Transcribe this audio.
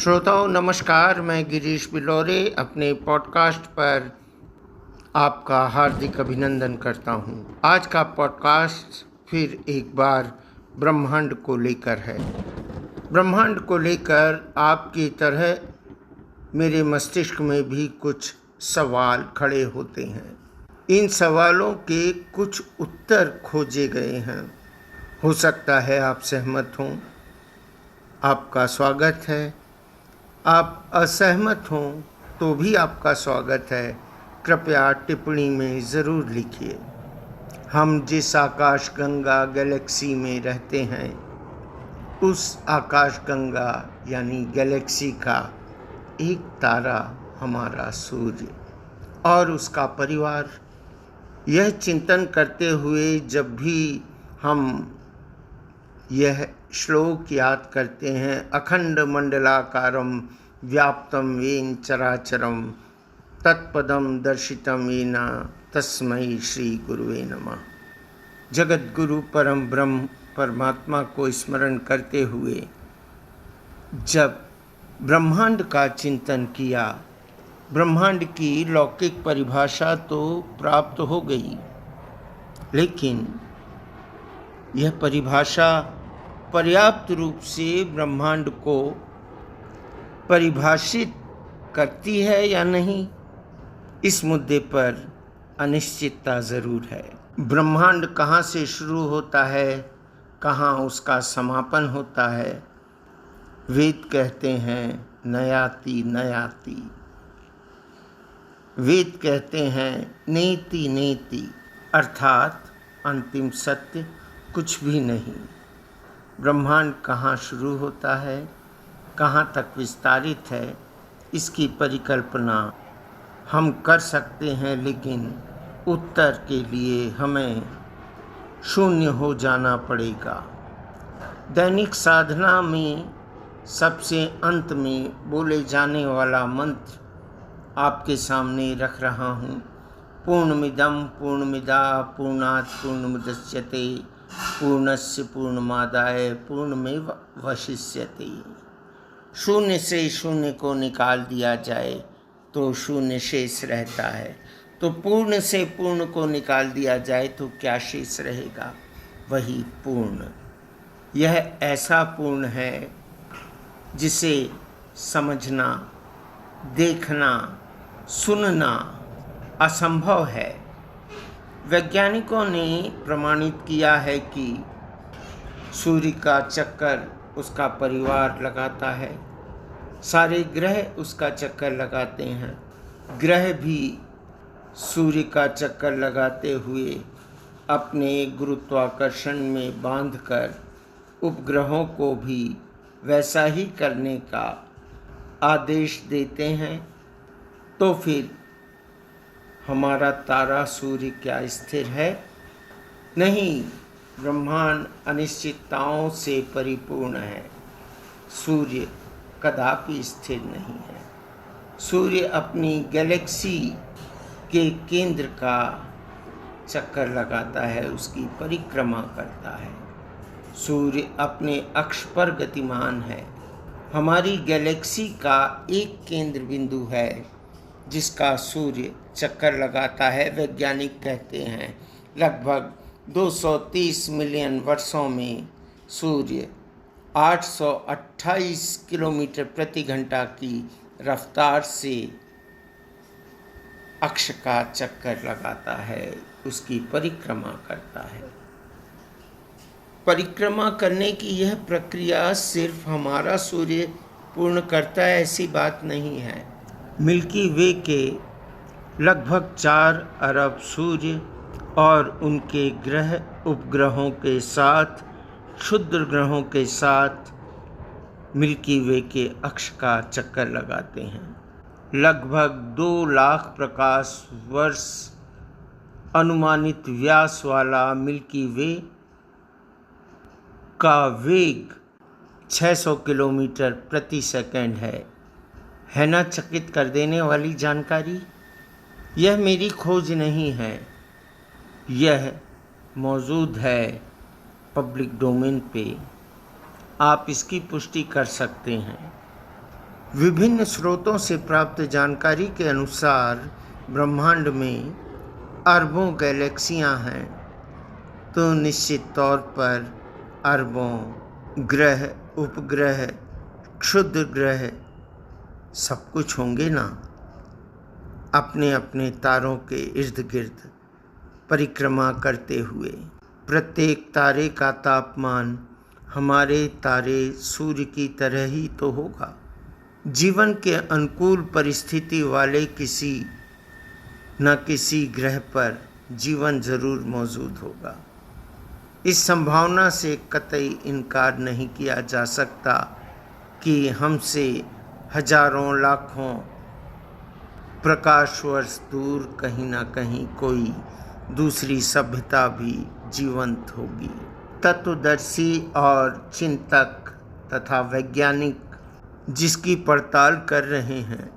श्रोताओं नमस्कार। मैं गिरीश बिलोरे अपने पॉडकास्ट पर आपका हार्दिक अभिनंदन करता हूं। आज का पॉडकास्ट फिर एक बार ब्रह्मांड को लेकर है। ब्रह्मांड को लेकर आपकी तरह मेरे मस्तिष्क में भी कुछ सवाल खड़े होते हैं। इन सवालों के कुछ उत्तर खोजे गए हैं। हो सकता है आप सहमत हों, आपका स्वागत है। आप असहमत हों तो भी आपका स्वागत है। कृपया टिप्पणी में ज़रूर लिखिए। हम जिस आकाशगंगा गैलेक्सी में रहते हैं, उस आकाशगंगा यानी गैलेक्सी का एक तारा हमारा सूर्य और उसका परिवार। यह चिंतन करते हुए जब भी हम यह श्लोक याद करते हैं, अखंड मंडलाकारं व्याप्तं येन चराचरं तत्पदं दर्शितं येन तस्मै श्री गुरुवे नमः। जगत गुरु परम ब्रह्म परमात्मा को स्मरण करते हुए जब ब्रह्मांड का चिंतन किया, ब्रह्मांड की लौकिक परिभाषा तो प्राप्त हो गई, लेकिन यह परिभाषा पर्याप्त रूप से ब्रह्मांड को परिभाषित करती है या नहीं, इस मुद्दे पर अनिश्चितता ज़रूर है। ब्रह्मांड कहाँ से शुरू होता है, कहाँ उसका समापन होता है। वेद कहते हैं नयाति नयाति, वेद कहते हैं नेति नेति, अर्थात अंतिम सत्य कुछ भी नहीं। ब्रह्मांड कहाँ शुरू होता है, कहाँ तक विस्तारित है, इसकी परिकल्पना हम कर सकते हैं, लेकिन उत्तर के लिए हमें शून्य हो जाना पड़ेगा। दैनिक साधना में सबसे अंत में बोले जाने वाला मंत्र आपके सामने रख रहा हूँ। पूर्णमिदं पूर्णमिदः पूर्णात् पूर्णमुदच्यते पूर्णस्य पूर्णमादाय पूर्णमेवावशिष्यते। शून्य से शून्य को निकाल दिया जाए तो शून्य शेष रहता है, तो पूर्ण से पूर्ण को निकाल दिया जाए तो क्या शेष रहेगा? वही पूर्ण। यह ऐसा पूर्ण है जिसे समझना, देखना, सुनना असंभव है। वैज्ञानिकों ने प्रमाणित किया है कि सूर्य का चक्कर उसका परिवार लगाता है, सारे ग्रह उसका चक्कर लगाते हैं। ग्रह भी सूर्य का चक्कर लगाते हुए अपने गुरुत्वाकर्षण में बांधकर उपग्रहों को भी वैसा ही करने का आदेश देते हैं। तो फिर हमारा तारा सूर्य क्या स्थिर है? नहीं, ब्रह्मांड अनिश्चितताओं से परिपूर्ण है। सूर्य कदापि स्थिर नहीं है। सूर्य अपनी गैलेक्सी के केंद्र का चक्कर लगाता है, उसकी परिक्रमा करता है। सूर्य अपने अक्ष पर गतिमान है। हमारी गैलेक्सी का एक केंद्र बिंदु है जिसका सूर्य चक्कर लगाता है। वैज्ञानिक कहते हैं लगभग 230 मिलियन वर्षों में सूर्य 828 किलोमीटर प्रति घंटा की रफ्तार से अक्ष का चक्कर लगाता है, उसकी परिक्रमा करता है। परिक्रमा करने की यह प्रक्रिया सिर्फ हमारा सूर्य पूर्ण करता है, ऐसी बात नहीं है। मिल्की वे के लगभग 4 अरब सूर्य और उनके ग्रह उपग्रहों के साथ, क्षुद्र ग्रहों के साथ मिल्की वे के अक्ष का चक्कर लगाते हैं। लगभग 2 लाख प्रकाश वर्ष अनुमानित व्यास वाला मिल्की वे का वेग 600 किलोमीटर प्रति सेकंड है ना चकित कर देने वाली जानकारी? यह मेरी खोज नहीं है, यह मौजूद है पब्लिक डोमेन पे। आप इसकी पुष्टि कर सकते हैं। विभिन्न स्रोतों से प्राप्त जानकारी के अनुसार ब्रह्मांड में अरबों गैलेक्सियां हैं, तो निश्चित तौर पर अरबों ग्रह, उपग्रह, क्षुद्र ग्रह सब कुछ होंगे ना। अपने अपने तारों के इर्द गिर्द परिक्रमा करते हुए प्रत्येक तारे का तापमान हमारे तारे सूर्य की तरह ही तो होगा। जीवन के अनुकूल परिस्थिति वाले किसी न किसी ग्रह पर जीवन जरूर मौजूद होगा। इस संभावना से कतई इनकार नहीं किया जा सकता कि हमसे हजारों लाखों प्रकाश वर्ष दूर कहीं ना कहीं कोई दूसरी सभ्यता भी जीवंत होगी। तत्वदर्शी और चिंतक तथा वैज्ञानिक जिसकी पड़ताल कर रहे हैं,